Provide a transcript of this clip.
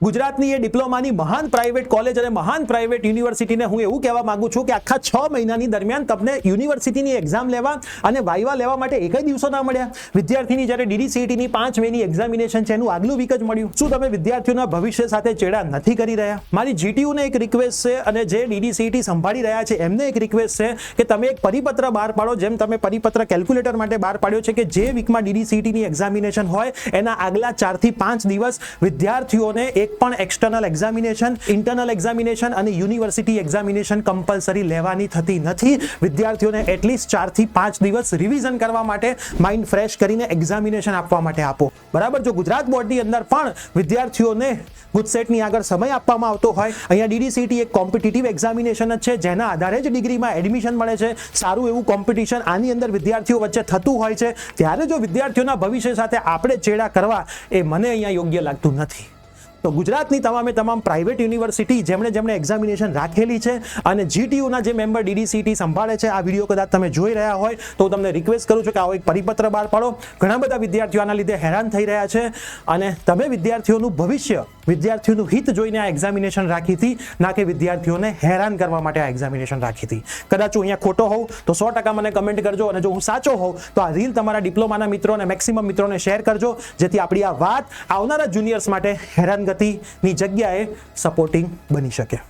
ગુજરાતની એ ડિપ્લોમાની મહાન private college અને મહાન પ્રાઇવેટ યુનિવર્સિટીને હું એવું કહેવા માંગુ છું કે આખા 6 મહિનાની દરમિયાન તમને યુનિવર્સિટીની એક્ઝામ લેવા અને વાઇવા લેવા માટે એકય દિવસો ના મળ્યા. વિદ્યાર્થીની જ્યારે DDCETની 5 મેની એક્ઝામિનેશન છે એનું આગલું વીક જ મળ્યું. શું તમે વિદ્યાર્થીઓના ભવિષ્ય સાથે ચેડા નથી કરી રહ્યા? મારી GTUને એક રિક્વેસ્ટ છે અને જે DDCET સંભાળી રહ્યા છે એમને એક રિક્વેસ્ટ છે કે તમે એક પરિપત્ર બહાર પાડો, જેમ તમે પરિપત્ર કેલ્ક્યુલેટર માટે બહાર પાડ્યો છે કે જે વીકમાં DDCETની એક્ઝામિનેશન હોય એના આગલા 4 થી 5 દિવસ વિદ્યાર્થીઓને એક પણ એક્સટર્નલ એક્ઝામિનેશન, ઇન્ટરનલ એક્ઝામિનેશન અને યુનિવર્સિટી એક્ઝામિનેશન કમ્પલસરી લેવાની થતી નથી. વિદ્યાર્થીઓને એટલીસ્ટ 4 થી 5 દિવસ રિવિઝન કરવા માટે, માઇન્ડ ફ્રેશ કરીને એક્ઝામિનેશન આપવા માટે આપો. બરાબર? જો ગુજરાત બોર્ડની અંદર પણ વિદ્યાર્થીઓને ગુજસેટની આગળ સમય આપવામાં આવતો હોય, અહીંયા DDCET એક કોમ્પિટિટિવ એક્ઝામિનેશન જ છે જેના આધારે જ ડિગ્રીમાં એડમિશન મળે છે. સારું એવું કોમ્પિટિશન આની અંદર વિદ્યાર્થીઓ વચ્ચે થતું હોય છે. ત્યારે જો વિદ્યાર્થીઓના ભવિષ્ય સાથે આપણે ચેડા કરવા એ મને અહીંયા યોગ્ય લાગતું નથી. તો ગુજરાતની તમામે તમામ પ્રાઇવેટ યુનિવર્સિટી જેમણે એક્ઝામિનેશન રાખેલી છે અને GTUના જે મેમ્બર DDCET સંભાળે છે, આ વિડીયો કદાચ તમે જોઈ રહ્યા હોય તો હું તમને રિક્વેસ્ટ કરું છું કે આવો એક પરિપત્ર બહાર પાડો. ઘણા બધા વિદ્યાર્થીઓ આના લીધે હેરાન થઈ રહ્યા છે અને તમે વિદ્યાર્થીઓનું ભવિષ્ય, વિદ્યાર્થીઓનું હિત જોઈને આ એક્ઝામિનેશન રાખી હતી, ના કે વિદ્યાર્થીઓને હેરાન કરવા માટે આ એક્ઝામિનેશન રાખી હતી. કદાચ હું અહીંયા ખોટો હોઉં તો 100% મને કમેન્ટ કરજો અને જો હું સાચો હોઉં તો આ રીલ તમારા ડિપ્લોમાના મિત્રો અને મેક્સિમમ મિત્રોને શેર કરજો, જેથી આપણી આ વાત આવનારા જુનિયર્સ માટે હેરાનગતિની જગ્યાએ સપોર્ટિંગ બની શકે.